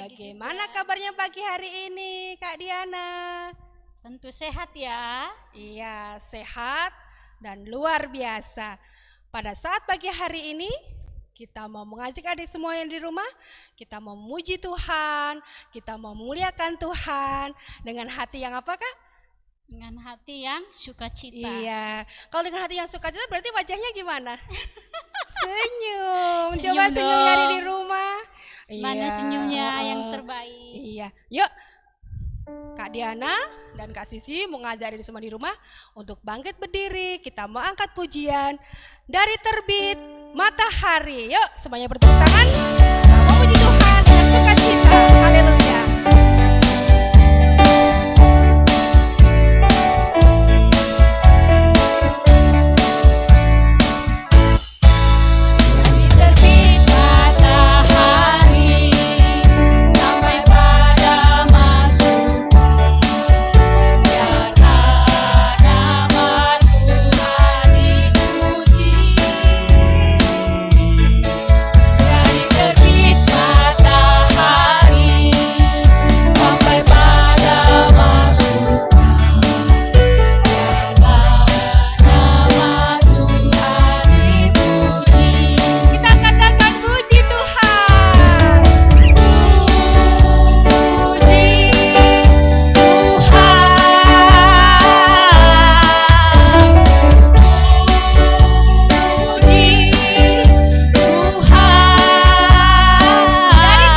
pagi Bagaimana juga. kabarnya pagi hari ini, Kak Diana? Tentu sehat ya. Iya, sehat dan luar biasa. Pada saat pagi hari ini, kita mau mengajak adik semua yang di rumah, kita mau memuji Tuhan, kita mau memuliakan Tuhan dengan hati yang apa, Kak? Dengan hati yang sukacita. Iya, kalau dengan hati yang sukacita berarti wajahnya gimana? Senyum. Senyum Coba senyum nyari di dong. rumah. Mana Iya, senyumnya yang heeh. terbaik. Iya, yuk Kak Diana dan Kak Sisi mau ngajari semua di rumah untuk bangkit berdiri. Kita mau angkat pujian dari terbit matahari. Yuk semuanya bertepuk tangan. Kita memuji Tuhan dengan sukacita. Haleluya. Terbit matahari sampai pada masuk biarlah nama Tuhan dipuji. Dari terbit matahari sampai pada masuk biarlah nama Tuhan dipuji. Kita katakan puji Tuhan. Puji Tuhan, puji Tuhan. Dari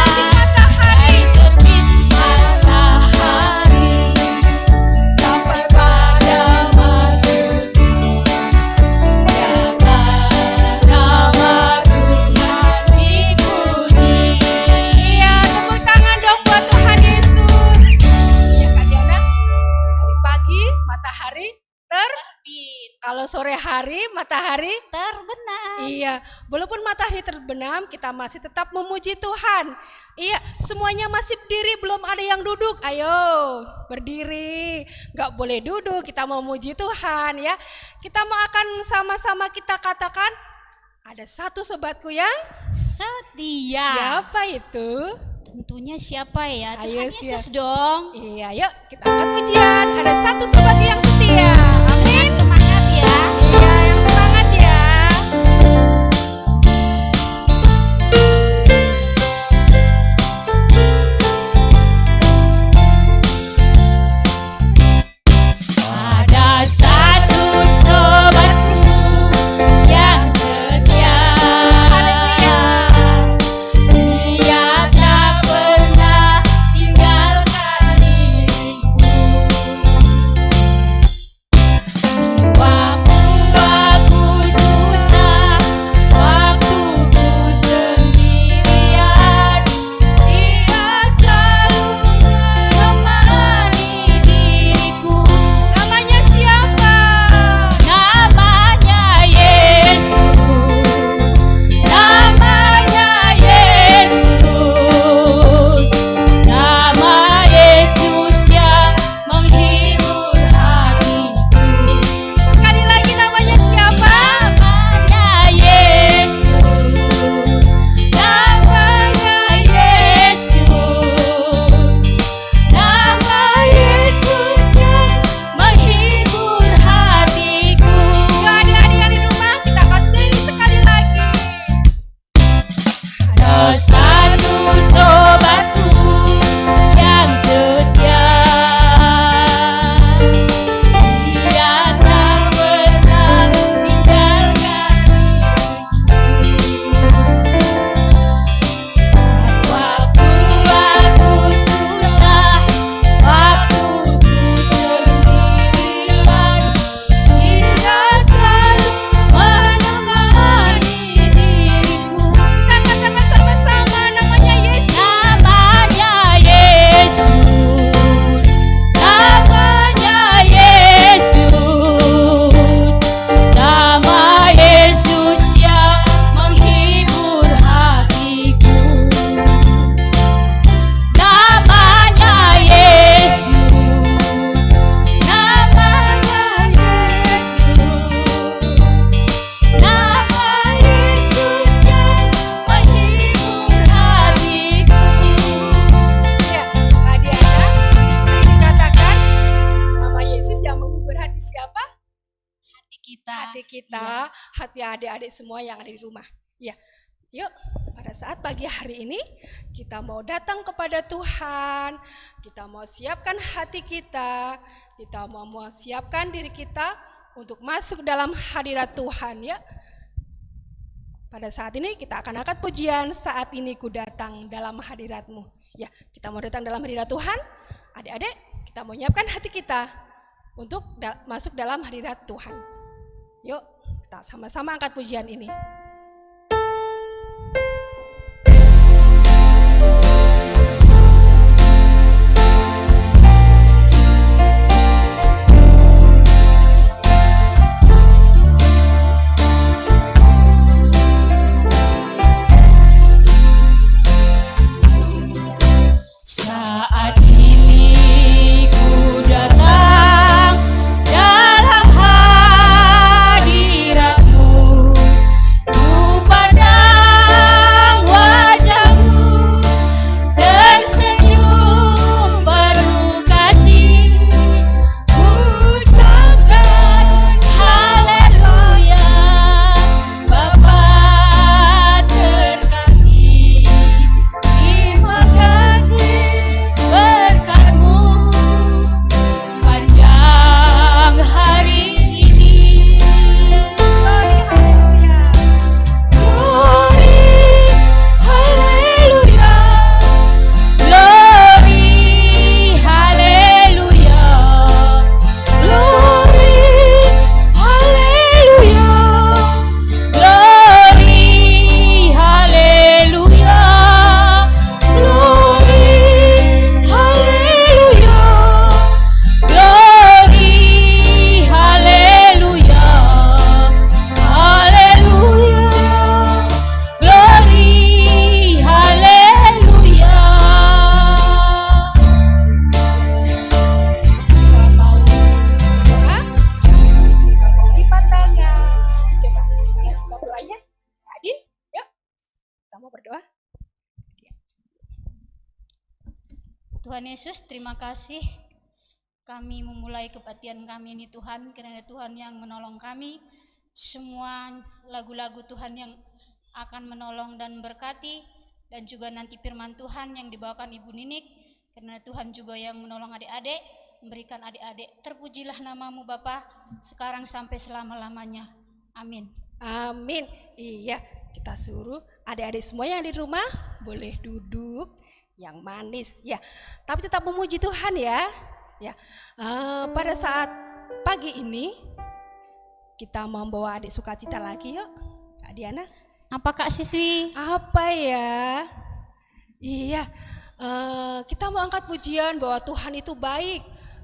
terbit matahari sampai pada masuk biarlah nama Tuhan dipuji. Iya, tepuk tangan dong buat Tuhan Yesus. Iya Kak Diana, dari pagi matahari kalau sore hari matahari Terbenam. iya, walaupun matahari terbenam, kita masih tetap memuji Tuhan. Iya, semuanya masih berdiri, belum ada yang duduk. Ayo, berdiri. Gak boleh duduk, kita mau memuji Tuhan ya. Kita mau akan sama-sama kita katakan, ada satu sobatku yang Setia. siapa itu? Tentunya siapa ya? Ayo, Tuhan Yesus dong. Iya, yuk kita angkat pujian. Ada satu sobatku yang setia. Amin. Semangat ya. Iya, yang semangat ya. Ada satu sobatku yang setia. Dia tak pernah tinggalkan diriku. hati kita, hati adik-adik semua yang ada di rumah. Ya, yuk pada saat pagi hari ini kita mau datang kepada Tuhan, kita mau siapkan hati kita mau siapkan diri kita untuk masuk dalam hadirat Tuhan ya. Pada saat ini kita akan angkat pujian, saat ini ku datang dalam hadirat-Mu. Ya, kita mau datang dalam hadirat Tuhan. Adik-adik, kita mau nyiapkan hati kita untuk masuk dalam hadirat Tuhan. Yuk, kita sama-sama angkat pujian ini. Saat ini ku datang dalam hadirat-Mu, ku pandang wajah-Mu, tersenyum penuh kasih, ucapkan haleluya, Bapa terkasih, terima kasih berkat-Mu sepanjang hari ini. Glory, haleluya. Glory, haleluya. Glory, haleluya. Glory, haleluya. Glory, haleluya. Glory, haleluya. Haleluya. Glory, haleluya. Kita mau berdoa, kita mau lipat tangan. Coba, gimana sikap doanya? Kak Adin, yuk. Kita mau berdoa. Tuhan Yesus, terima kasih kami memulai kebaktian kami ini Tuhan, karena Tuhan yang menolong kami. Semua lagu-lagu Tuhan yang akan menolong dan berkati, dan juga nanti firman Tuhan yang dibawakan Ibu Ninik, karena Tuhan juga yang menolong adik-adik, memberikan adik-adik. Terpujilah nama-Mu Bapa, sekarang sampai selama-lamanya. Amin. Amin. Iya, kita suruh adik-adik semua yang di rumah boleh duduk yang manis ya. Tapi tetap memuji Tuhan ya. Ya. Pada saat pagi ini kita membawa adik sukacita lagi yuk. Kak Diana. Apa Kak Siswi? Apa ya? Iya. Kita mau angkat pujian bahwa Tuhan itu baik.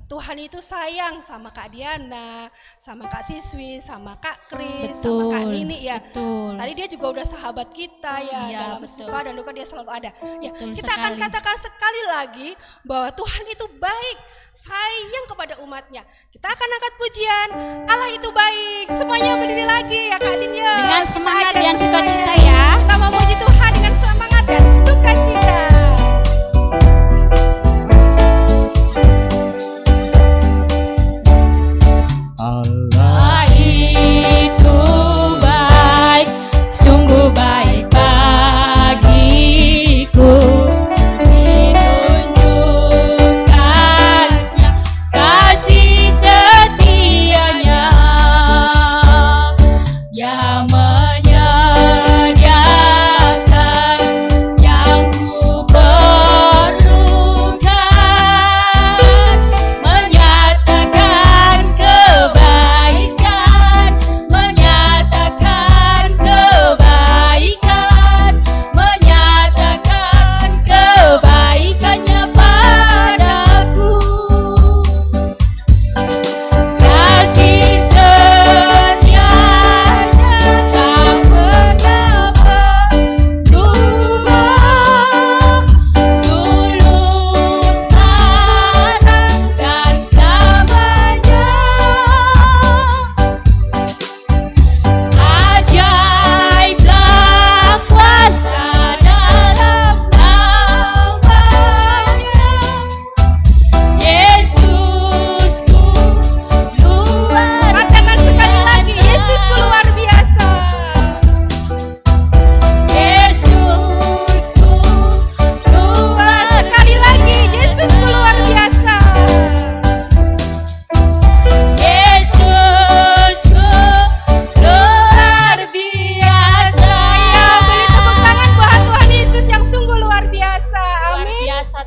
Tuhan itu sayang sama Kak Diana, sama Kak Siswi, sama Kak Kris, sama Kak Nini ya. Betul. Tadi dia juga udah sahabat kita ya, Iya, dalam betul. suka dan duka dia selalu ada. Ya, Betul kita akan sekali. katakan sekali lagi bahwa Tuhan itu baik, sayang kepada umatnya. Kita akan angkat pujian, Allah itu baik. Semuanya berdiri lagi ya Kak Din ya. Dengan Kita semangat aja dan semuanya. sukacita ya. Kita memuji Tuhan dengan semangat dan sukacita. Allah itu baik, sungguh baik bagiku. Ditunjukkannya kasih setianya, Dia menyediakan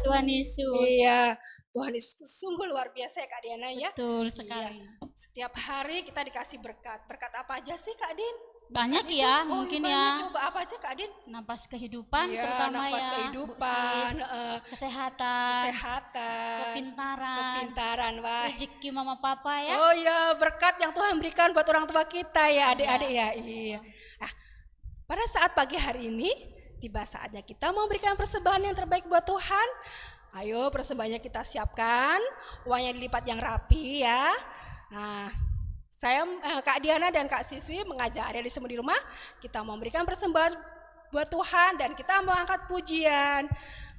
Tuhan Yesus. Iya, Tuhan Yesus itu sungguh luar biasa ya Kak Diana ya. Betul sekali. Setiap hari kita dikasih berkat. Berkat apa aja sih Kak Din? Banyak ya, Oh, mungkin banyak. ya. Coba apa aja Kak Din? Napas kehidupan Iya, terutama nafas ya. kehidupan, Bu Sis. Kesehatan, kesehatan, kepintaran, kepintaran, wah. rezeki mama papa ya. Oh ya, berkat yang Tuhan berikan buat orang tua kita ya, adik-adik ya. Iya. Nah, pada saat pagi hari ini, tiba saatnya kita mau berikan persembahan yang terbaik buat Tuhan. Ayo persembahannya kita siapkan, uangnya dilipat yang rapi ya. Nah, saya Kak Diana dan Kak Siswi mengajak adik-adik semua di rumah, kita mau memberikan persembahan buat Tuhan dan kita mau angkat pujian.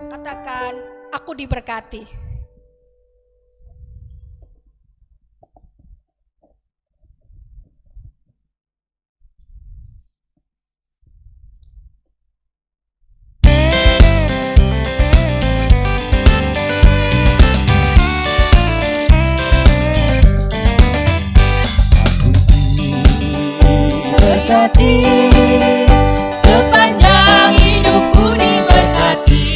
Katakan, aku diberkati. Berkati sepanjang hidupku diberkati.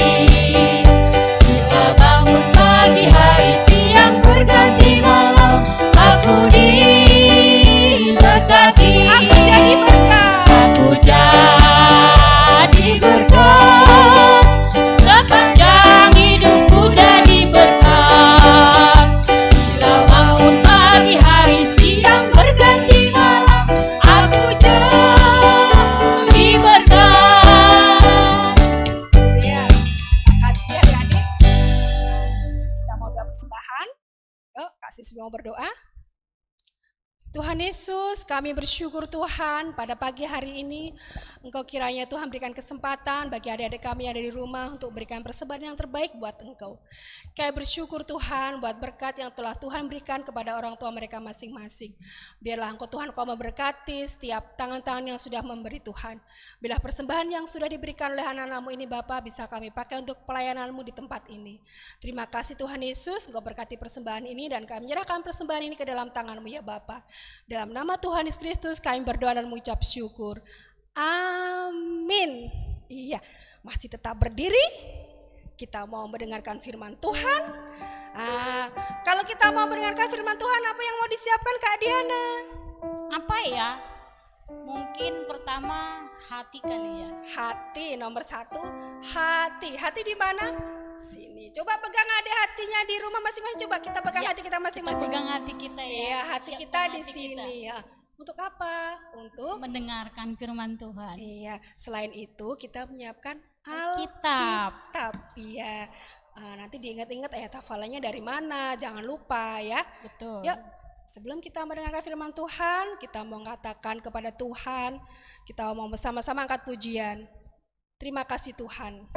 Bila bangun pagi hari siang berganti malam, aku diberkati. Aku jadi berkat. Aku jadi berkat. Sepanjang hidupku jadi berkat. Bila bangun pagi hari siang berganti malam, aku jadi berkat. Ya, makasih ya adik-adik. Kita mau doa persembahan. Yuk, Kak Siswi mau berdoa. Tuhan Yesus, kami bersyukur Tuhan pada pagi hari ini Engkau kiranya Tuhan berikan kesempatan bagi adik-adik kami yang ada di rumah untuk berikan persembahan yang terbaik buat Engkau. Kami bersyukur Tuhan buat berkat yang telah Tuhan berikan kepada orang tua mereka masing-masing. Biarlah Engkau Tuhan Kau memberkati setiap tangan-tangan yang sudah memberi Tuhan. Bila persembahan yang sudah diberikan oleh anak-anak-Mu ini Bapa bisa kami pakai untuk pelayanan-Mu di tempat ini. Terima kasih Tuhan Yesus, Engkau berkati persembahan ini dan kami menyerahkan persembahan ini ke dalam tangan-Mu ya Bapa. Dalam nama Tuhan Yesus Kristus kami berdoa dan mengucap syukur. Amin. Iya, masih tetap berdiri. Kita mau mendengarkan firman Tuhan. Kalau kita mau mendengarkan firman Tuhan, apa yang mau disiapkan Kak Diana? Apa ya? Mungkin pertama hati kali ya. Hati nomor 1. Hati. Hati di mana? Sini. Coba pegang adik hatinya di rumah masing-masing. Coba kita pegang Ya, hati kita masing-masing. Pegang hati kita ya. Iya, hati Siapkan kita di hati sini ya. Untuk apa? Untuk mendengarkan firman Tuhan. iya, selain itu kita menyiapkan Alkitab. Alkitab. Iya. Nanti diingat-ingat ayat hafalannya dari mana, jangan lupa ya. Betul. Yuk, sebelum kita mendengarkan firman Tuhan, kita mau mengatakan kepada Tuhan, kita mau bersama-sama angkat pujian. Terima kasih Tuhan.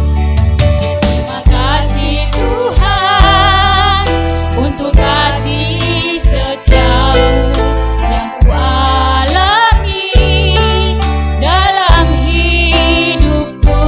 Terima kasih Tuhan untuk kasih setiamu yang kualami dalam hidupku.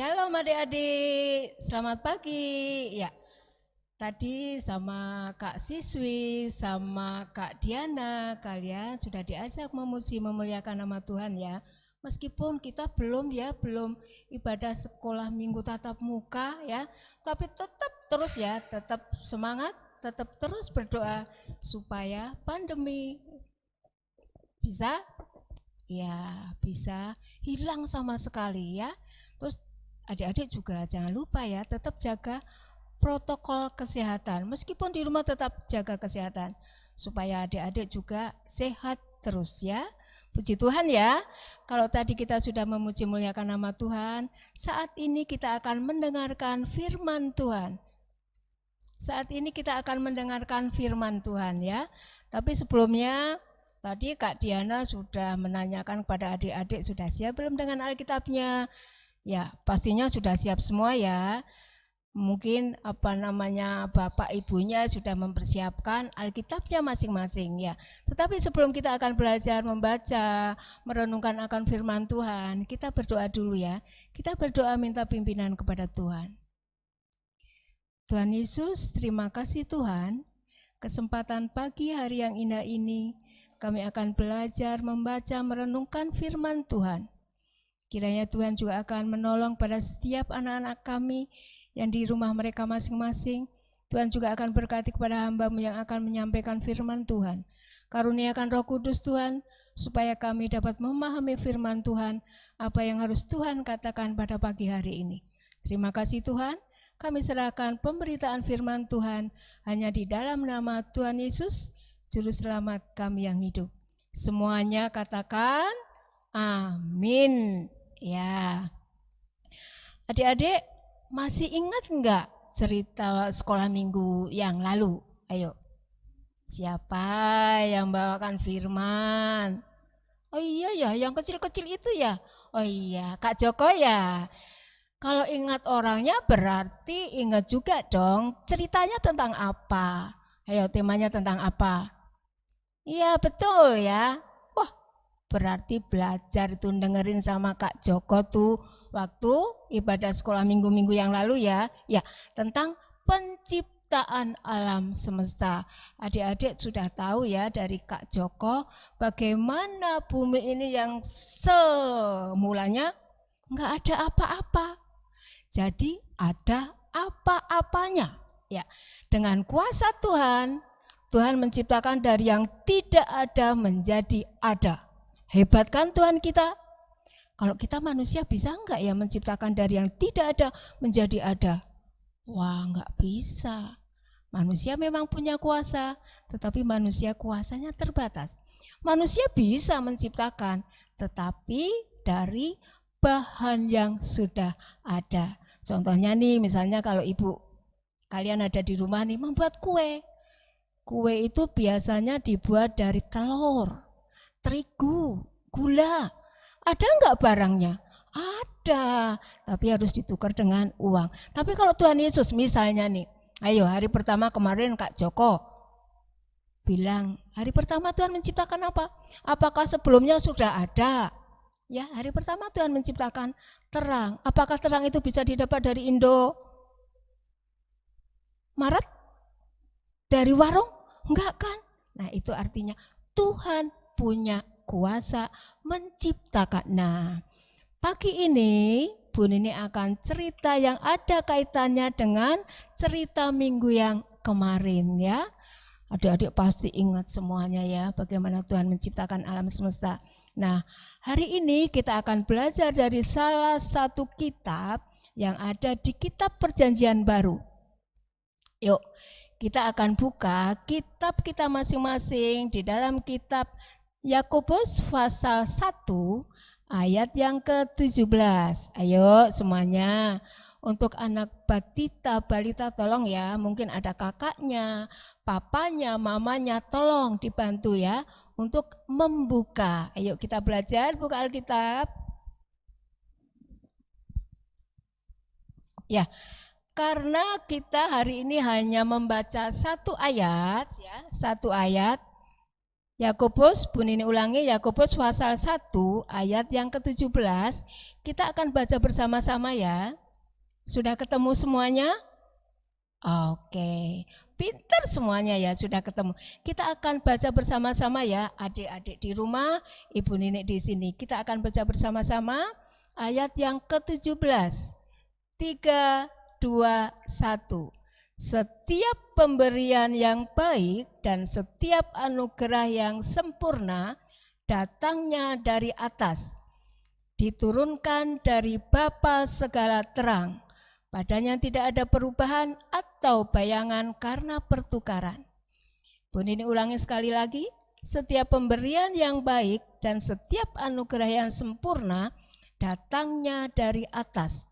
Shalom adik-adik, selamat pagi. Ya, tadi sama Kak Siswi, sama Kak Diana, kalian sudah diajak memuji memuliakan nama Tuhan ya. Meskipun kita belum ibadah sekolah minggu tatap muka ya, tapi tetap terus ya, tetap semangat, tetap terus berdoa supaya pandemi bisa hilang sama sekali ya. Terus adik-adik juga jangan lupa ya, tetap jaga protokol kesehatan. Meskipun di rumah tetap jaga kesehatan supaya adik-adik juga sehat terus ya. Puji Tuhan ya. Kalau tadi kita sudah memuji muliakan nama Tuhan, saat ini kita akan mendengarkan firman Tuhan. Saat ini kita akan mendengarkan firman Tuhan ya. Tapi sebelumnya tadi Kak Diana sudah menanyakan kepada adik-adik, sudah siap belum dengan Alkitabnya? Ya, pastinya sudah siap semua ya. Mungkin Bapak Ibunya sudah mempersiapkan Alkitabnya masing-masing ya. Tetapi sebelum kita akan belajar membaca, merenungkan akan firman Tuhan, kita berdoa dulu ya. Kita berdoa minta pimpinan kepada Tuhan. Tuhan Yesus, terima kasih Tuhan. Kesempatan pagi hari yang indah ini, kami akan belajar membaca merenungkan firman Tuhan. Kiranya Tuhan juga akan menolong pada setiap anak-anak kami yang di rumah mereka masing-masing. Tuhan juga akan berkati kepada hamba-Mu yang akan menyampaikan firman Tuhan. Karuniakan Roh Kudus Tuhan, supaya kami dapat memahami firman Tuhan, apa yang harus Tuhan katakan pada pagi hari ini. Terima kasih Tuhan, kami serahkan pemberitaan firman Tuhan hanya di dalam nama Tuhan Yesus, Juru Selamat kami yang hidup. Semuanya katakan amin. Ya, adik-adik masih ingat enggak cerita sekolah minggu yang lalu? Ayo, siapa yang bawakan firman? Oh iya ya, yang kecil-kecil itu ya. Oh iya, Kak Joko ya. Kalau ingat orangnya berarti ingat juga dong ceritanya tentang apa. Ayo, temanya tentang apa? Iya betul ya. Berarti belajar itu dengerin sama Kak Joko tuh waktu ibadah sekolah minggu-minggu yang lalu ya. Ya, tentang penciptaan alam semesta. Adik-adik sudah tahu ya dari Kak Joko bagaimana bumi ini yang semulanya enggak ada apa-apa. Jadi ada apa-apanya. Ya, dengan kuasa Tuhan, Tuhan menciptakan dari yang tidak ada menjadi ada. Hebat kan Tuhan kita? Kalau kita manusia bisa enggak ya menciptakan dari yang tidak ada menjadi ada? Wah, enggak bisa. Manusia memang punya kuasa, tetapi manusia kuasanya terbatas. Manusia bisa menciptakan, tetapi dari bahan yang sudah ada. Contohnya nih, misalnya kalau ibu kalian ada di rumah nih membuat kue. Kue itu biasanya dibuat dari telur, terigu, gula. Ada enggak barangnya? Ada, tapi harus ditukar dengan uang. Tapi kalau Tuhan Yesus misalnya nih, ayo hari pertama kemarin Kak Joko bilang, hari pertama Tuhan menciptakan apa? Apakah sebelumnya sudah ada? Ya, hari pertama Tuhan menciptakan terang. Apakah terang itu bisa didapat dari Maret? Dari warung? Enggak kan? Nah, itu artinya Tuhan punya kuasa menciptakan. Nah, pagi ini Bu Nini akan cerita yang ada kaitannya dengan cerita minggu yang kemarin ya. Adik-adik pasti ingat semuanya ya bagaimana Tuhan menciptakan alam semesta. Nah, hari ini kita akan belajar dari salah satu kitab yang ada di kitab Perjanjian Baru. Yuk, kita akan buka kitab kita masing-masing di dalam kitab Yakobus pasal 1 ayat yang ke-17. Ayo semuanya. Untuk anak balita tolong ya, mungkin ada kakaknya, papanya, mamanya, tolong dibantu ya untuk membuka. Ayo kita belajar buka Alkitab. Ya, karena kita hari ini hanya membaca satu ayat ya, satu ayat. Yakobus, Bu Nini ulangi, Yakobus pasal 1 ayat yang ke-17. Kita akan baca bersama-sama ya. Sudah ketemu semuanya? Oke, pintar semuanya ya, sudah ketemu. Kita akan baca bersama-sama ya, adik-adik di rumah, Ibu Nini di sini. Kita akan baca bersama-sama ayat yang ke-17. 3, 2, 1. Setiap pemberian yang baik dan setiap anugerah yang sempurna datangnya dari atas, diturunkan dari Bapa segala terang. Padanya tidak ada perubahan atau bayangan karena pertukaran. Bu Nini ulangi sekali lagi, setiap pemberian yang baik dan setiap anugerah yang sempurna datangnya dari atas,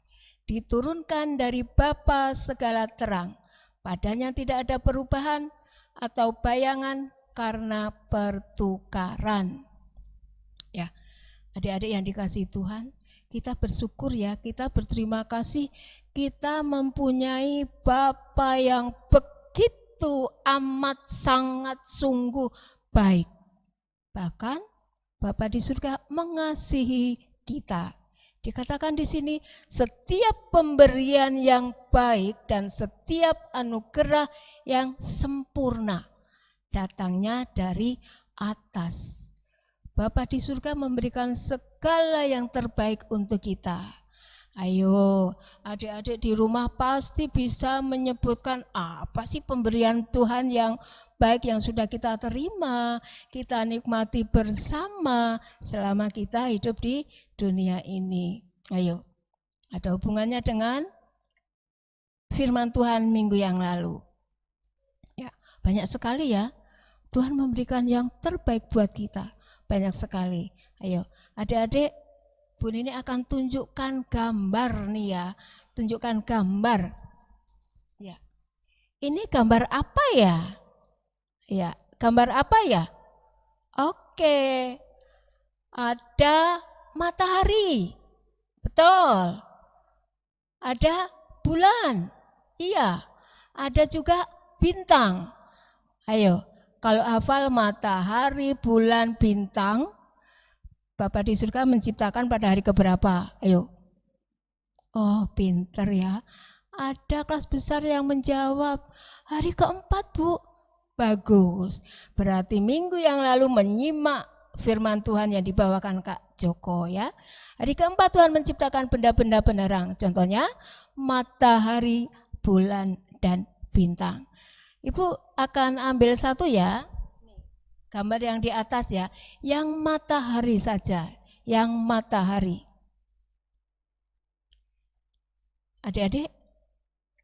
diturunkan dari Bapa segala terang. Padanya tidak ada perubahan atau bayangan karena pertukaran. Ya, adik-adik yang dikasihi Tuhan, kita bersyukur ya, kita berterima kasih, kita mempunyai Bapa yang begitu amat sangat sungguh baik. Bahkan Bapa di surga mengasihi kita. Dikatakan di sini, setiap pemberian yang baik dan setiap anugerah yang sempurna datangnya dari atas. Bapa di surga memberikan segala yang terbaik untuk kita. Ayo, adik-adik di rumah pasti bisa menyebutkan apa sih pemberian Tuhan yang baik yang sudah kita terima, kita nikmati bersama selama kita hidup di dunia ini. Ayo, ada hubungannya dengan firman Tuhan minggu yang lalu. Ya, banyak sekali ya, Tuhan memberikan yang terbaik buat kita, banyak sekali. Ayo, adik-adik, Bu Nini akan tunjukkan gambar nih ya, tunjukkan gambar. Ya, ini gambar apa ya? Ya, gambar apa ya? Oke, ada matahari, betul. Ada bulan, iya. Ada juga bintang. Ayo, kalau hafal matahari, bulan, bintang, Bapa di surga menciptakan pada hari keberapa? Ayo. Oh, pinter ya. Ada kelas besar yang menjawab hari keempat, Bu. Bagus. Berarti minggu yang lalu menyimak firman Tuhan yang dibawakan Kak Joko ya. Hari keempat Tuhan menciptakan benda-benda penerang. Contohnya matahari, bulan, dan bintang. Ibu akan ambil satu ya. Gambar yang di atas ya, yang matahari saja, yang matahari. Adik-adik,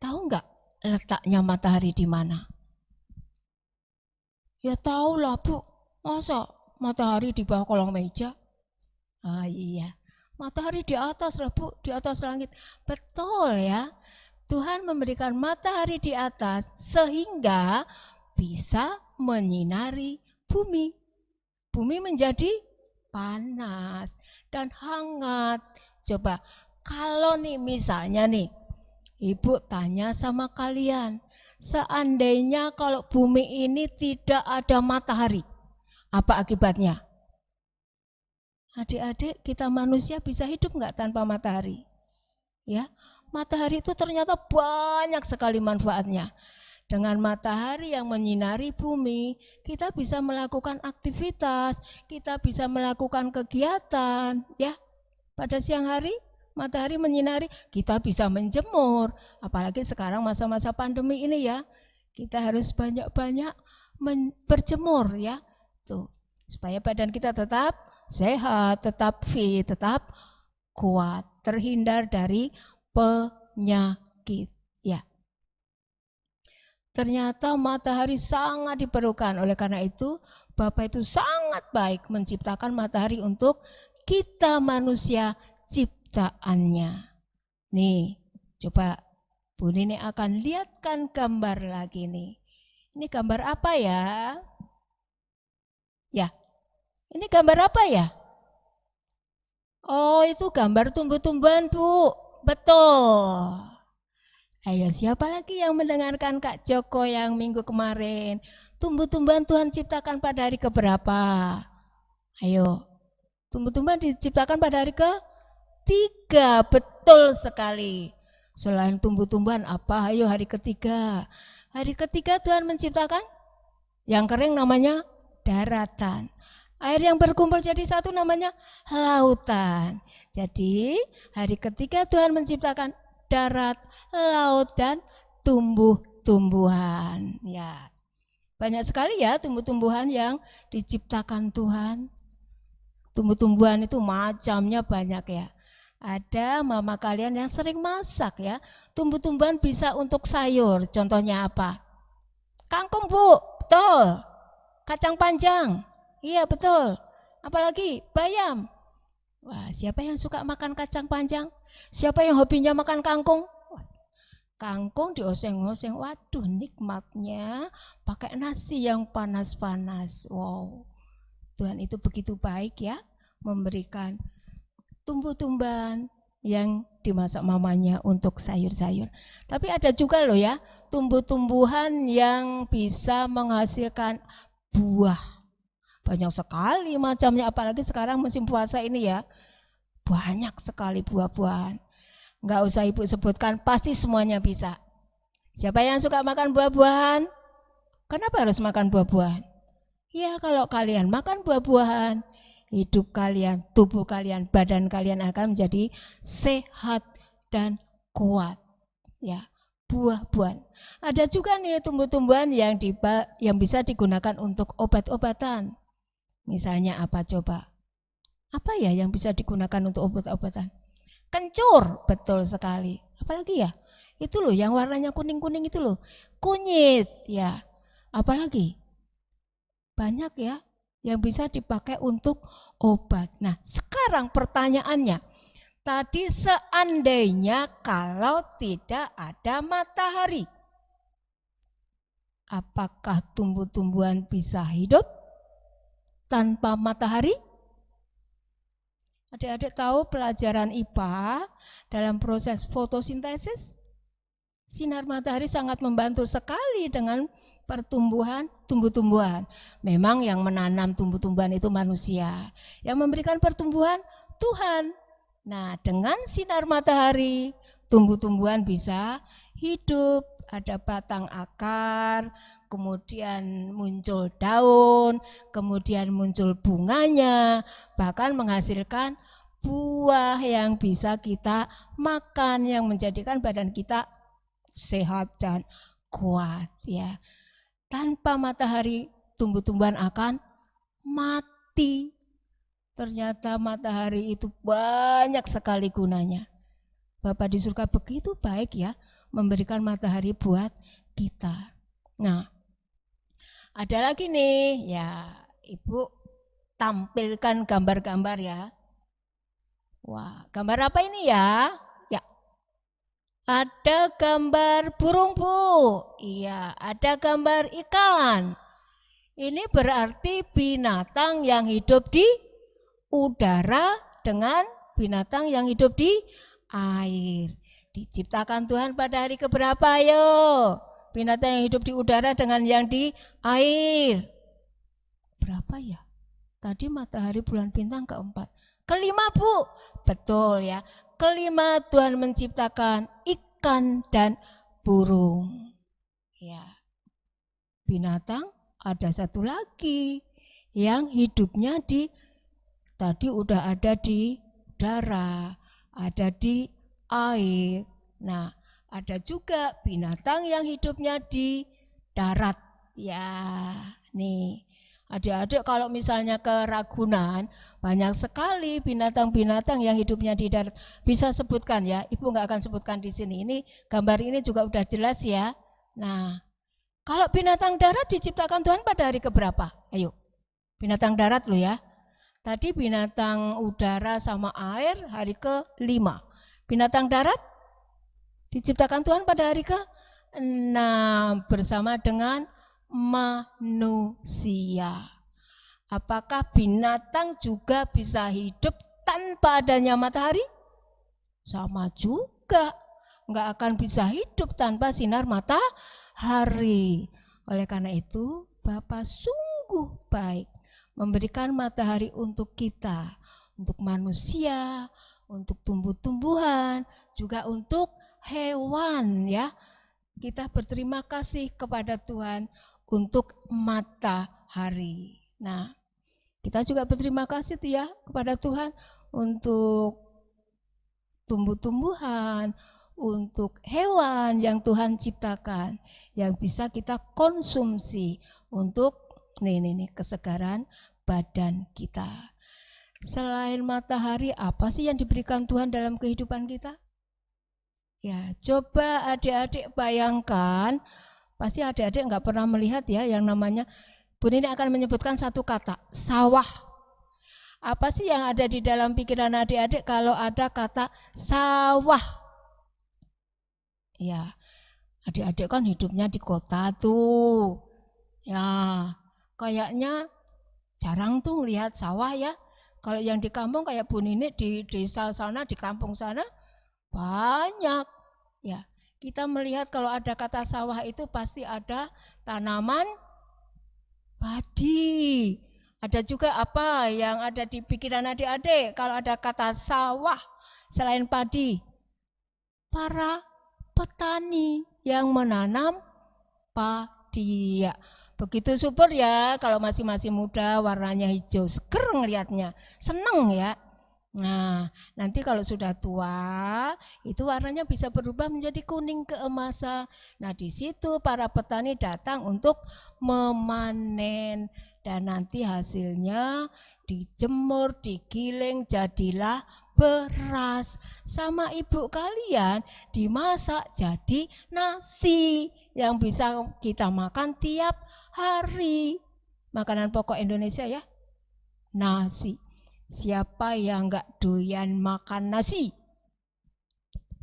tahu nggak letaknya matahari di mana? Ya tahu lah Bu, masa matahari di bawah kolong meja? Ah iya, matahari di atas lah Bu, di atas langit. Betul ya, Tuhan memberikan matahari di atas sehingga bisa menyinari bumi. Bumi menjadi panas dan hangat. Coba kalau nih misalnya nih, Ibu tanya sama kalian, seandainya kalau bumi ini tidak ada matahari, apa akibatnya? Adik-adik, kita manusia bisa hidup nggak tanpa matahari? Ya, matahari itu ternyata banyak sekali manfaatnya. Dengan matahari yang menyinari bumi, kita bisa melakukan aktivitas, kita bisa melakukan kegiatan, ya. Pada siang hari, matahari menyinari, kita bisa menjemur. Apalagi sekarang masa-masa pandemi ini ya, kita harus banyak-banyak berjemur ya. Tuh, supaya badan kita tetap sehat, tetap fit, tetap kuat, terhindar dari penyakit. Ya. Ternyata matahari sangat diperlukan, oleh karena itu Bapa itu sangat baik menciptakan matahari untuk kita manusia ciptaannya. Nih, coba Bu Nini akan lihatkan gambar lagi nih. Ini gambar apa ya? Ya, ini gambar apa ya? Oh, itu gambar tumbuh-tumbuhan Bu, betul. Ayo, siapa lagi yang mendengarkan Kak Joko yang minggu kemarin? Tumbuh-tumbuhan Tuhan ciptakan pada hari keberapa? Ayo, tumbuh-tumbuhan diciptakan pada hari ketiga, betul sekali. Selain tumbuh-tumbuhan apa? Ayo, hari ketiga. Hari ketiga Tuhan menciptakan yang kering namanya daratan. Air yang berkumpul jadi satu namanya lautan. Jadi hari ketiga Tuhan menciptakan darat, laut, dan tumbuh-tumbuhan. Ya, banyak sekali ya tumbuh-tumbuhan yang diciptakan Tuhan. Tumbuh-tumbuhan itu macamnya banyak ya. Ada mama kalian yang sering masak ya. Tumbuh-tumbuhan bisa untuk sayur. Contohnya apa? Kangkung, Bu. Betul. Kacang panjang. Iya, betul. Apalagi bayam. Wah, siapa yang suka makan kacang panjang? Siapa yang hobinya makan kangkung? Kangkung dioseng-oseng, waduh nikmatnya pakai nasi yang panas-panas. Wow, Tuhan itu begitu baik ya, memberikan tumbuh-tumbuhan yang dimasak mamanya untuk sayur-sayur. Tapi ada juga loh ya, tumbuh-tumbuhan yang bisa menghasilkan buah. Banyak sekali macamnya, apalagi sekarang musim puasa ini ya. Banyak sekali buah-buahan. Enggak usah Ibu sebutkan, pasti semuanya bisa. Siapa yang suka makan buah-buahan? Kenapa harus makan buah-buahan? Ya, kalau kalian makan buah-buahan, hidup kalian, tubuh kalian, badan kalian akan menjadi sehat dan kuat. Ya, buah-buahan. Ada juga nih tumbuh-tumbuhan yang bisa digunakan untuk obat-obatan. Misalnya apa coba? Apa ya yang bisa digunakan untuk obat-obatan? Kencur, betul sekali. Apalagi ya? Itu loh yang warnanya kuning-kuning itu loh. Kunyit, ya. Apalagi? Banyak ya yang bisa dipakai untuk obat. Nah, sekarang pertanyaannya. Tadi seandainya kalau tidak ada matahari, apakah tumbuh-tumbuhan bisa hidup tanpa matahari? Adik-adik tahu pelajaran IPA dalam proses fotosintesis? Sinar matahari sangat membantu sekali dengan pertumbuhan tumbuh-tumbuhan. Memang yang menanam tumbuh-tumbuhan itu manusia, yang memberikan pertumbuhan Tuhan. Nah, dengan sinar matahari tumbuh-tumbuhan bisa hidup. Ada batang akar, kemudian muncul daun, kemudian muncul bunganya, bahkan menghasilkan buah yang bisa kita makan, yang menjadikan badan kita sehat dan kuat ya. Tanpa matahari tumbuh-tumbuhan akan mati. Ternyata matahari itu banyak sekali gunanya. Bapa di surga begitu baik ya, memberikan matahari buat kita. Nah, ada lagi nih, ya Ibu tampilkan gambar-gambar ya. Wah, gambar apa ini ya? Ya, ada gambar burung Bu. Iya, ada gambar ikan. Ini berarti binatang yang hidup di udara dengan binatang yang hidup di air. Diciptakan Tuhan pada hari keberapa ayo? Binatang yang hidup di udara dengan yang di air. Berapa ya? Tadi matahari, bulan, bintang keempat. Kelima Bu. Betul ya. Kelima Tuhan menciptakan ikan dan burung. Ya. Binatang ada satu lagi yang hidupnya tadi udah ada di udara, ada di air. Nah, ada juga binatang yang hidupnya di darat. Ya, nih. Adik-adik kalau misalnya ke Ragunan, banyak sekali binatang-binatang yang hidupnya di darat. Bisa sebutkan ya, Ibu nggak akan sebutkan di sini. Ini gambar ini juga udah jelas ya. Nah, kalau binatang darat diciptakan Tuhan pada hari keberapa? Ayo, binatang darat loh ya. Tadi binatang udara sama air hari ke-5. Binatang darat diciptakan Tuhan pada hari ke-6 bersama dengan manusia. Apakah binatang juga bisa hidup tanpa adanya matahari? Sama juga. nggak akan bisa hidup tanpa sinar matahari. Oleh karena itu, Bapa sungguh baik memberikan matahari untuk kita, untuk manusia, untuk tumbuh-tumbuhan, juga untuk hewan ya. Kita berterima kasih kepada Tuhan untuk matahari. Nah, kita juga berterima kasih tuh ya kepada Tuhan untuk tumbuh-tumbuhan, untuk hewan yang Tuhan ciptakan, yang bisa kita konsumsi untuk nih kesegaran badan kita. Selain matahari, apa sih yang diberikan Tuhan dalam kehidupan kita? Ya, coba adik-adik bayangkan, pasti adik-adik nggak pernah melihat ya yang namanya, Bu Nini akan menyebutkan satu kata, sawah. Apa sih yang ada di dalam pikiran adik-adik kalau ada kata sawah? Ya, adik-adik kan hidupnya di kota tuh. Ya, kayaknya jarang tuh lihat sawah ya. Kalau yang di kampung kayak Bu Nini di desa sana, di kampung sana banyak. Ya, kita melihat kalau ada kata sawah itu pasti ada tanaman padi. Ada juga apa yang ada di pikiran adik-adik kalau ada kata sawah selain padi? Para petani yang menanam padi. Ya, begitu subur ya kalau masih muda, warnanya hijau, seger ngelihatnya, seneng ya. Nah, nanti kalau sudah tua, itu warnanya bisa berubah menjadi kuning keemasan. Nah, di situ para petani datang untuk memanen dan nanti hasilnya dijemur, digiling, jadilah beras. Sama ibu kalian dimasak jadi nasi yang bisa kita makan tiap hari. Makanan pokok Indonesia ya, nasi. Siapa yang enggak doyan makan nasi?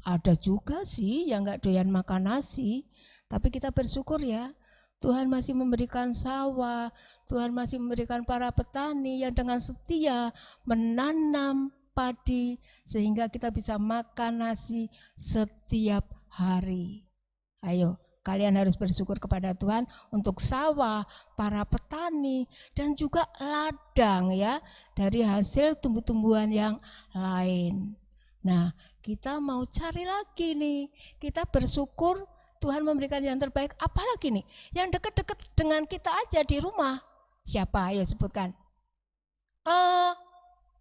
Ada juga sih yang enggak doyan makan nasi, tapi kita bersyukur ya, Tuhan masih memberikan sawah, Tuhan masih memberikan para petani yang dengan setia menanam padi sehingga kita bisa makan nasi setiap hari. Ayo, kalian harus bersyukur kepada Tuhan untuk sawah, para petani, dan juga ladang ya, dari hasil tumbuh-tumbuhan yang lain. Nah, kita mau cari lagi nih, kita bersyukur Tuhan memberikan yang terbaik, apalagi nih, yang dekat-dekat dengan kita aja di rumah. Siapa? Ayo sebutkan.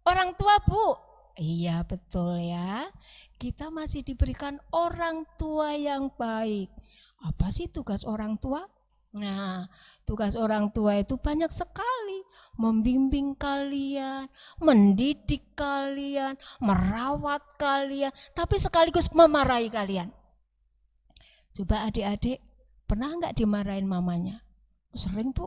Orang tua Bu. Iya betul ya, kita masih diberikan orang tua yang baik. Apa sih tugas orang tua? Nah, tugas orang tua itu banyak sekali. Membimbing kalian, mendidik kalian, merawat kalian, tapi sekaligus memarahi kalian. Coba adik-adik, pernah enggak dimarahin mamanya? Sering Bu,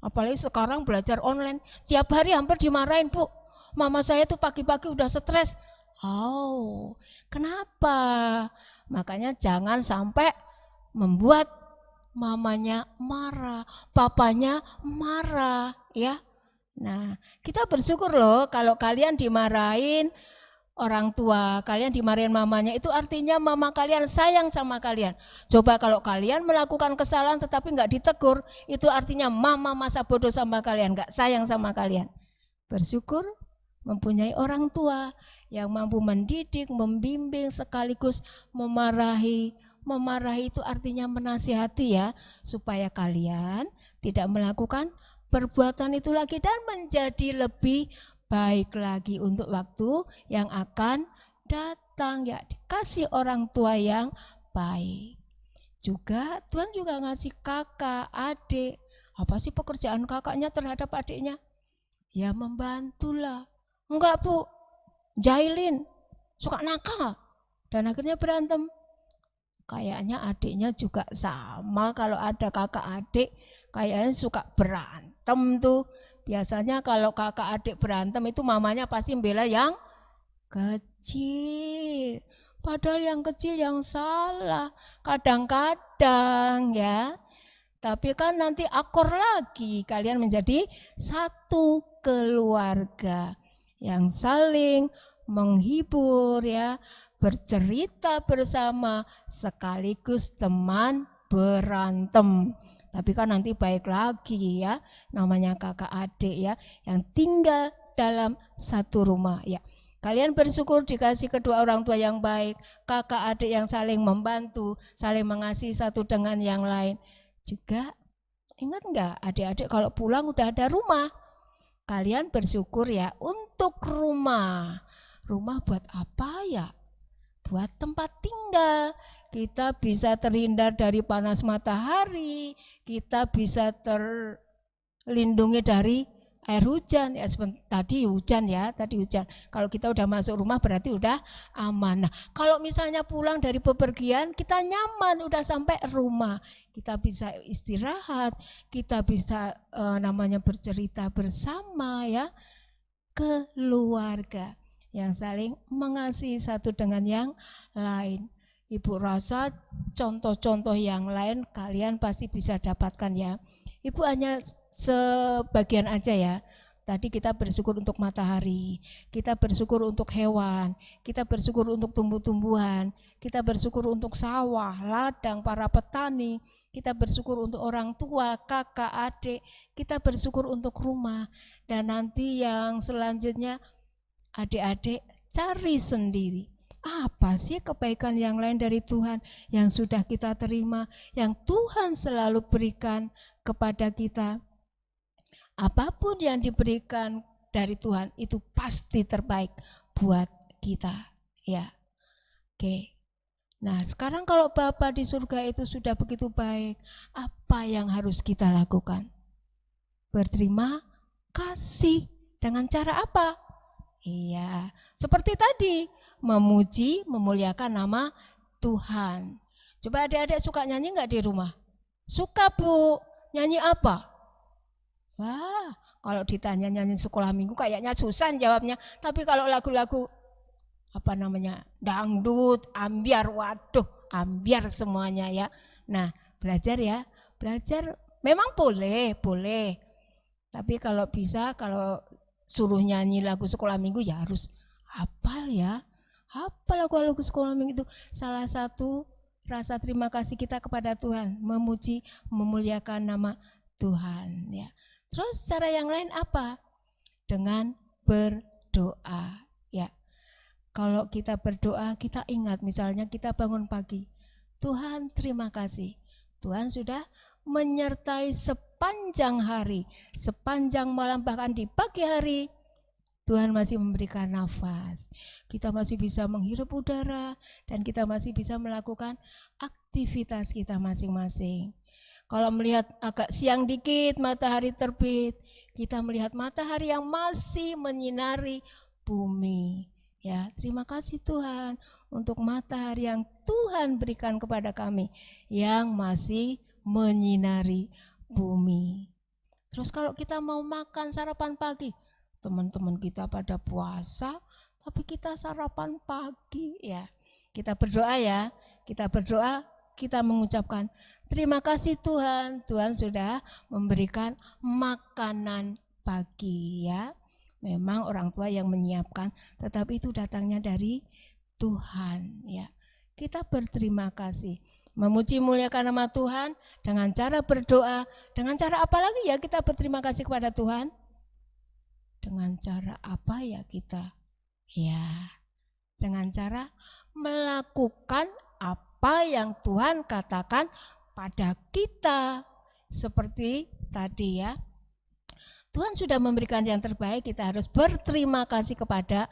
apalagi sekarang belajar online, tiap hari hampir dimarahin Bu. Mama saya tuh pagi-pagi udah stres. Oh, kenapa? Makanya jangan sampai membuat mamanya marah, papanya marah ya. Nah, kita bersyukur loh kalau kalian dimarahin orang tua, kalian dimarahin mamanya, itu artinya mama kalian sayang sama kalian. Coba kalau kalian melakukan kesalahan tetapi enggak ditegur, itu artinya mama masa bodoh sama kalian, enggak sayang sama kalian. Bersyukur mempunyai orang tua yang mampu mendidik, membimbing sekaligus memarahi. Memarahi itu artinya menasihati ya, supaya kalian tidak melakukan perbuatan itu lagi dan menjadi lebih baik lagi untuk waktu yang akan datang ya. Dikasih orang tua yang baik. Juga Tuhan juga ngasih kakak, adik. Apa sih pekerjaan kakaknya terhadap adiknya? Ya membantulah. Enggak Bu, jahilin, suka nakal, dan akhirnya berantem. Kayaknya adiknya juga sama, kalau ada kakak adik kayaknya suka berantem tuh. Biasanya kalau kakak adik berantem itu mamanya pasti bela yang kecil. Padahal yang kecil yang salah kadang-kadang ya. Tapi kan nanti akor lagi, kalian menjadi satu keluarga yang saling menghibur ya, bercerita bersama, sekaligus teman berantem. Tapi kan nanti baik lagi ya, namanya kakak adik ya, yang tinggal dalam satu rumah ya. Kalian bersyukur dikasih kedua orang tua yang baik, kakak adik yang saling membantu, saling mengasihi satu dengan yang lain. Juga ingat enggak adik-adik kalau pulang udah ada rumah. Kalian bersyukur ya untuk rumah. Rumah buat apa ya? Buat tempat tinggal. Kita bisa terhindar dari panas matahari, kita bisa terlindungi dari air hujan ya, tadi hujan. Kalau kita udah masuk rumah berarti udah aman. Nah, kalau misalnya pulang dari bepergian kita nyaman, udah sampai rumah, kita bisa istirahat, kita bisa namanya bercerita bersama ya, keluarga yang saling mengasihi satu dengan yang lain. Ibu rasa contoh-contoh yang lain kalian pasti bisa dapatkan ya. Ibu hanya sebagian aja ya. Tadi kita bersyukur untuk matahari, kita bersyukur untuk hewan, kita bersyukur untuk tumbuh-tumbuhan, kita bersyukur untuk sawah, ladang, para petani, kita bersyukur untuk orang tua, kakak, adik, kita bersyukur untuk rumah. Dan nanti yang selanjutnya adik-adik cari sendiri. Apa sih kebaikan yang lain dari Tuhan yang sudah kita terima, yang Tuhan selalu berikan kepada kita? Apapun yang diberikan dari Tuhan itu pasti terbaik buat kita ya. Oke. Nah, sekarang kalau Bapa di surga itu sudah begitu baik, apa yang harus kita lakukan? Berterima kasih. Dengan cara apa? Iya, seperti tadi, memuji, memuliakan nama Tuhan. Coba adik-adik suka nyanyi enggak di rumah? Suka Bu, nyanyi apa? Wah, kalau ditanya nyanyi sekolah minggu kayaknya susah jawabnya. Tapi kalau lagu-lagu apa namanya, dangdut, ambiar, waduh, ambiar semuanya ya. Nah, belajar ya, belajar memang boleh. Tapi kalau bisa, kalau suruh nyanyi lagu sekolah minggu ya harus hafal ya. Hafal lagu sekolah minggu itu salah satu rasa terima kasih kita kepada Tuhan, memuji, memuliakan nama Tuhan ya. Terus cara yang lain apa? Dengan berdoa ya. Kalau kita berdoa, kita ingat misalnya kita bangun pagi, Tuhan terima kasih, Tuhan sudah menyertai sepanjang hari, sepanjang malam, bahkan di pagi hari Tuhan masih memberikan nafas. Kita masih bisa menghirup udara dan kita masih bisa melakukan aktivitas kita masing-masing. Kalau melihat agak siang dikit matahari terbit, kita melihat matahari yang masih menyinari bumi. Ya, terima kasih Tuhan untuk matahari yang Tuhan berikan kepada kami yang masih menyinari bumi. Terus kalau kita mau makan sarapan pagi, teman-teman kita pada puasa, tapi kita sarapan pagi ya. Kita berdoa ya, kita mengucapkan terima kasih Tuhan, Tuhan sudah memberikan makanan pagi ya. Memang orang tua yang menyiapkan, tetapi itu datangnya dari Tuhan ya. Kita berterima kasih, memuji muliakan nama Tuhan dengan cara berdoa. Dengan cara apa lagi ya kita berterima kasih kepada Tuhan? Dengan cara apa ya kita? Ya, dengan cara melakukan apa yang Tuhan katakan pada kita. Seperti tadi ya, Tuhan sudah memberikan yang terbaik, kita harus berterima kasih kepada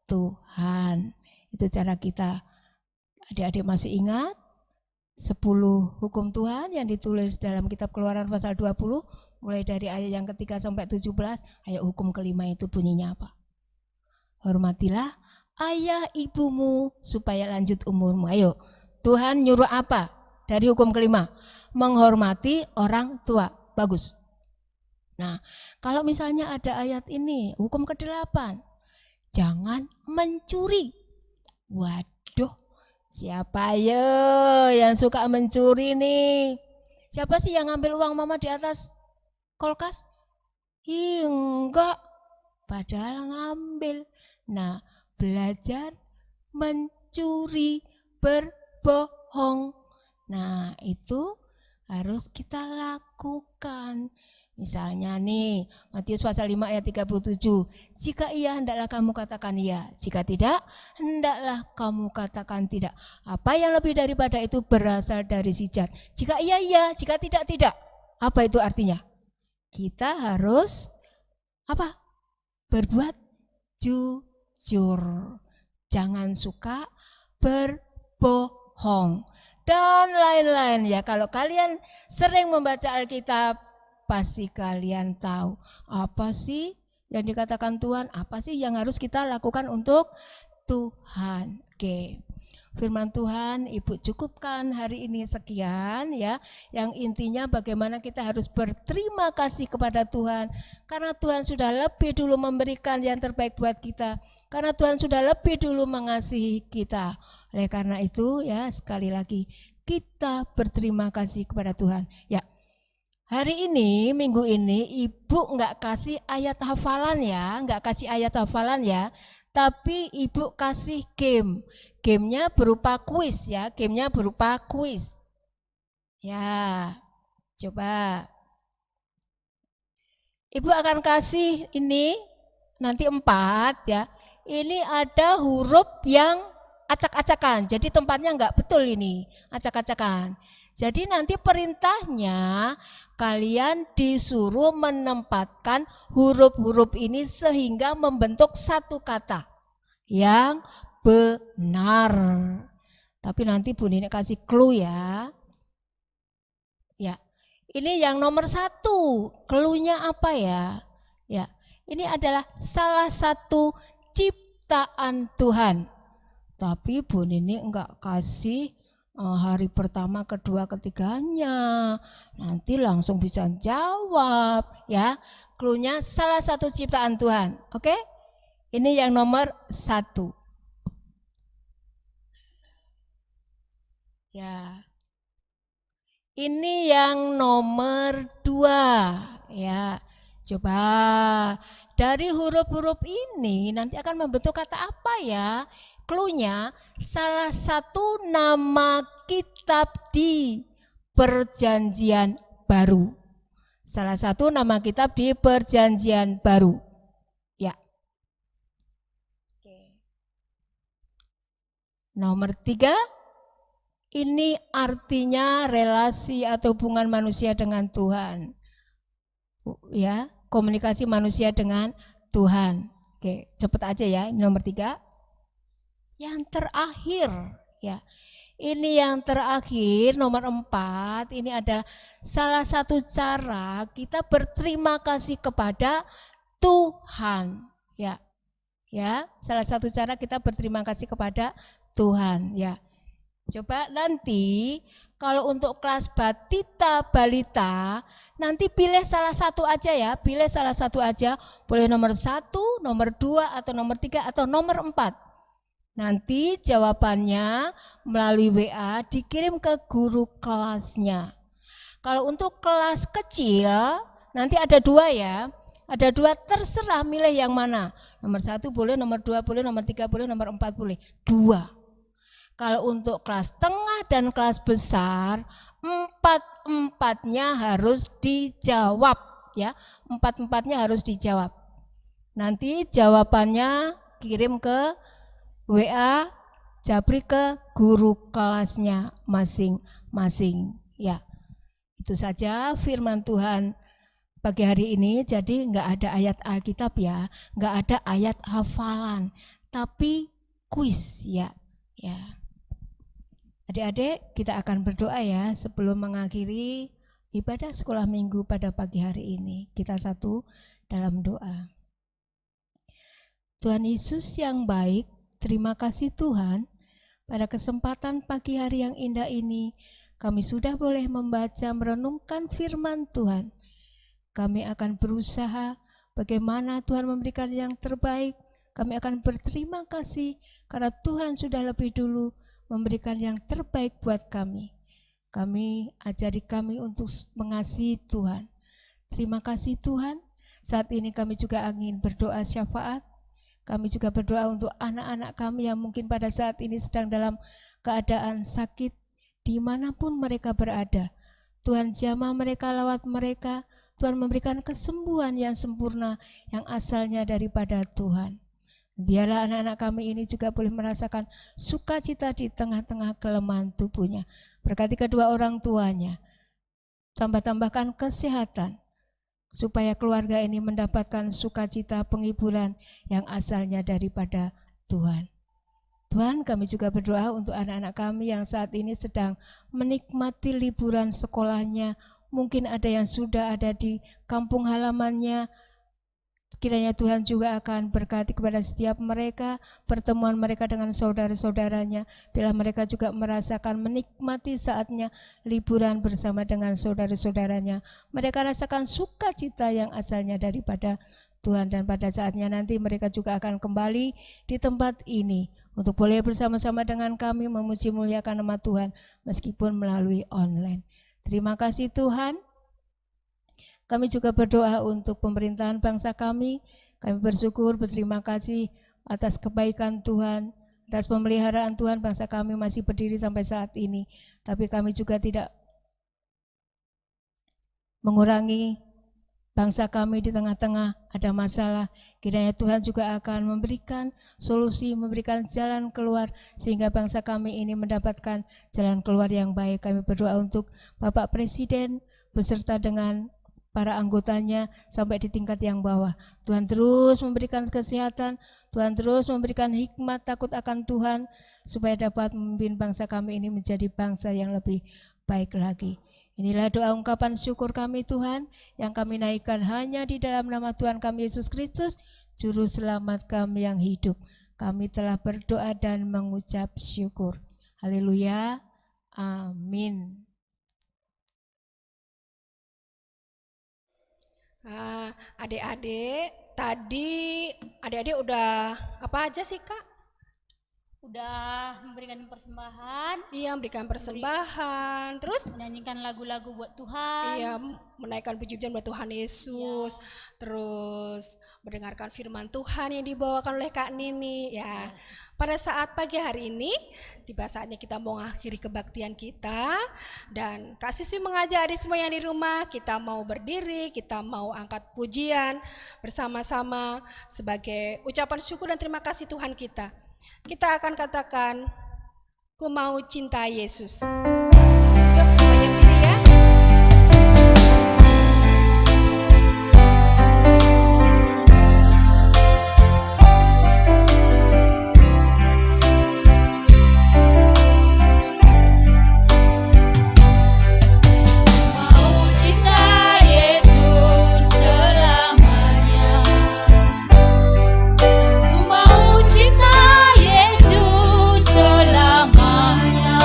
Tuhan. Itu cara kita. Adik-adik masih ingat 10 hukum Tuhan yang ditulis dalam kitab Keluaran pasal 20, mulai dari ayat yang ketiga sampai 17. Ayat hukum kelima itu bunyinya apa? Hormatilah ayah ibumu supaya lanjut umurmu. Ayo, Tuhan nyuruh apa dari hukum kelima? Menghormati orang tua. Bagus. Nah, kalau misalnya ada ayat ini, hukum ke-8, jangan mencuri. Waduh, siapa ya yang suka mencuri nih? Siapa sih yang ngambil uang mama di atas kulkas? Enggak, padahal ngambil. Nah, belajar mencuri mencuri, berbohong. Nah, itu harus kita lakukan. Misalnya nih, Matius pasal 5 ayat 37. Jika iya, hendaklah kamu katakan iya. Jika tidak, hendaklah kamu katakan tidak. Apa yang lebih daripada itu berasal dari sijat. Jika iya, iya. Jika tidak, tidak. Apa itu artinya? Kita harus apa? Berbuat jujur. Jangan suka berbohong. Dan lain-lain ya. Kalau kalian sering membaca Alkitab, pasti kalian tahu apa sih yang dikatakan Tuhan, apa sih yang harus kita lakukan untuk Tuhan. Oke. Firman Tuhan Ibu cukupkan hari ini sekian ya. Yang intinya bagaimana kita harus berterima kasih kepada Tuhan karena Tuhan sudah lebih dulu memberikan yang terbaik buat kita. Karena Tuhan sudah lebih dulu mengasihi kita. Oleh karena itu ya, sekali lagi kita berterima kasih kepada Tuhan. Ya. Hari ini, minggu ini, Ibu nggak kasih ayat hafalan ya, tapi Ibu kasih game. Gamenya berupa kuis ya, Ya, coba. Ibu akan kasih ini nanti 4 ya. Ini ada huruf yang acak-acakan, jadi tempatnya nggak betul ini, acak-acakan. Jadi nanti perintahnya kalian disuruh menempatkan huruf-huruf ini sehingga membentuk satu kata yang benar. Tapi nanti Bu Nini kasih clue ya. Ya, ini yang nomor 1, clue-nya apa ya? Ya, ini adalah salah satu ciptaan Tuhan. Tapi Bu Nini enggak kasih hari pertama, kedua, ketiganya. Nanti langsung bisa jawab ya. Cluenya salah satu ciptaan Tuhan. Oke? Ini yang nomor 1. Ya. Ini yang nomor 2 ya. Coba dari huruf-huruf ini nanti akan membentuk kata apa ya? Cluenya salah satu nama kitab di Perjanjian Baru. Salah satu nama kitab di Perjanjian Baru. Ya. Oke. Nomor 3, ini artinya relasi atau hubungan manusia dengan Tuhan. Ya, komunikasi manusia dengan Tuhan. Oke, cepet aja ya. Ini nomor 3. Yang terakhir ya, ini yang terakhir nomor 4, ini adalah salah satu cara kita berterima kasih kepada Tuhan ya. Ya, salah satu cara kita berterima kasih kepada Tuhan ya. Coba nanti kalau untuk kelas batita balita nanti pilih salah satu aja ya, boleh nomor 1, nomor 2 atau nomor 3 atau nomor 4. Nanti jawabannya melalui WA dikirim ke guru kelasnya. Kalau untuk kelas kecil nanti ada 2 ya. Ada 2, terserah milih yang mana. Nomor 1 boleh, nomor 2 boleh, nomor 3 boleh, nomor 4 boleh. 2. Kalau untuk kelas tengah dan kelas besar, 4-4-nya harus dijawab ya. 4-4-nya harus dijawab. Nanti jawabannya kirim ke WA Japri ke guru kelasnya masing-masing ya. Itu saja firman Tuhan pagi hari ini. Jadi enggak ada ayat Alkitab ya, enggak ada ayat hafalan, tapi kuis ya. Ya. Adik-adik, kita akan berdoa ya sebelum mengakhiri ibadah sekolah minggu pada pagi hari ini. Kita satu dalam doa. Tuhan Yesus yang baik, terima kasih Tuhan, pada kesempatan pagi hari yang indah ini, kami sudah boleh membaca merenungkan firman Tuhan. Kami akan berusaha bagaimana Tuhan memberikan yang terbaik. Kami akan berterima kasih karena Tuhan sudah lebih dulu memberikan yang terbaik buat kami. Kami ajari kami untuk mengasihi Tuhan. Terima kasih Tuhan. Saat ini kami juga ingin berdoa syafaat. Kami juga berdoa untuk anak-anak kami yang mungkin pada saat ini sedang dalam keadaan sakit dimanapun mereka berada. Tuhan jamah mereka, lawat mereka. Tuhan memberikan kesembuhan yang sempurna yang asalnya daripada Tuhan. Biarlah anak-anak kami ini juga boleh merasakan sukacita di tengah-tengah kelemahan tubuhnya. Berkati kedua orang tuanya, tambahkan kesehatan, supaya keluarga ini mendapatkan sukacita penghiburan yang asalnya daripada Tuhan. Tuhan, kami juga berdoa untuk anak-anak kami yang saat ini sedang menikmati liburan sekolahnya. Mungkin ada yang sudah ada di kampung halamannya. Kiranya Tuhan juga akan berkati kepada setiap mereka, pertemuan mereka dengan saudara-saudaranya, bila mereka juga merasakan menikmati saatnya liburan bersama dengan saudara-saudaranya. Mereka rasakan sukacita yang asalnya daripada Tuhan, dan pada saatnya nanti mereka juga akan kembali di tempat ini untuk boleh bersama-sama dengan kami memuji muliakan nama Tuhan meskipun melalui online. Terima kasih Tuhan. Kami juga berdoa untuk pemerintahan bangsa kami. Kami bersyukur, berterima kasih atas kebaikan Tuhan, atas pemeliharaan Tuhan. Bangsa kami masih berdiri sampai saat ini. Tapi kami juga tidak mengurangi bangsa kami di tengah-tengah ada masalah. Kiranya Tuhan juga akan memberikan solusi, memberikan jalan keluar, sehingga bangsa kami ini mendapatkan jalan keluar yang baik. Kami berdoa untuk Bapak Presiden beserta dengan para anggotanya sampai di tingkat yang bawah. Tuhan terus memberikan kesehatan, Tuhan terus memberikan hikmat takut akan Tuhan, supaya dapat memimpin bangsa kami ini menjadi bangsa yang lebih baik lagi. Inilah doa ungkapan syukur kami Tuhan, yang kami naikkan hanya di dalam nama Tuhan kami Yesus Kristus, Juru Selamat kami yang hidup. Kami telah berdoa dan mengucap syukur. Haleluya, amin. Adik-adik, tadi adik-adik udah apa aja sih Kak? Udah memberikan persembahan, Iya, memberikan persembahan, terus menyanyikan lagu-lagu buat Tuhan. iya, menaikkan puji-pujian buat Tuhan Yesus, terus mendengarkan firman Tuhan yang dibawakan oleh Kak Nini. Ya, pada saat pagi hari ini, tiba saatnya kita mau mengakhiri kebaktian kita, dan Kak Sisi mengajak adik semua yang di rumah, kita mau berdiri, kita mau angkat pujian bersama-sama sebagai ucapan syukur dan terima kasih Tuhan kita. Kita akan katakan, ku mau cinta Yesus. Yuk semuanya berdiri ya. Mau cinta Yesus selamanya. Ku mau cinta Yesus selamanya.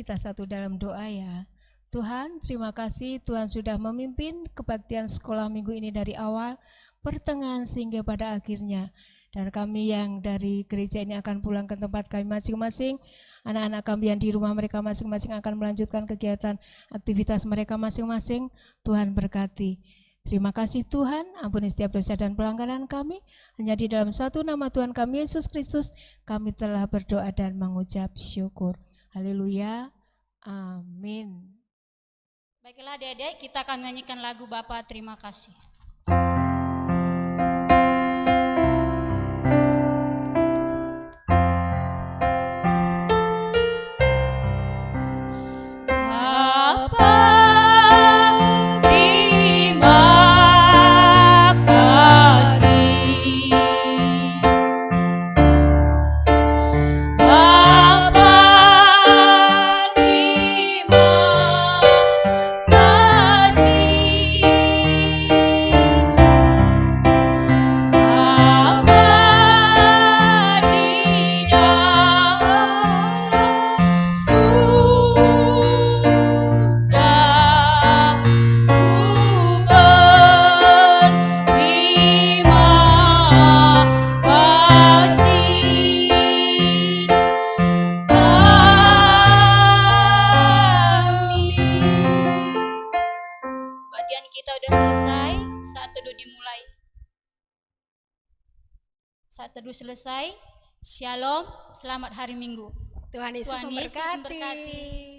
kita satu dalam doa ya. Tuhan, terima kasih Tuhan sudah memimpin kebaktian sekolah minggu ini dari awal, pertengahan sehingga pada akhirnya. Dan kami yang dari gereja ini akan pulang ke tempat kami masing-masing. Anak-anak kami yang di rumah mereka masing-masing akan melanjutkan kegiatan aktivitas mereka masing-masing. Tuhan berkati. Terima kasih Tuhan, ampuni setiap dosa dan pelanggaran kami. Hanya di dalam satu nama Tuhan kami Yesus Kristus, kami telah berdoa dan mengucap syukur. Haleluya. Amin. Baiklah adik-adik, kita akan menyanyikan lagu Bapa Terima Kasih. Bapa, terima kasih. Bapa, terima kasih. Bapa di dalam surga, ku berterima kasih. Kebaktian kita udah selesai, saat teduh dimulai. Saat teduh selesai, Shalom, selamat hari Minggu. Tuhan Yesus Tuhan Yesus memberkati. memberkati.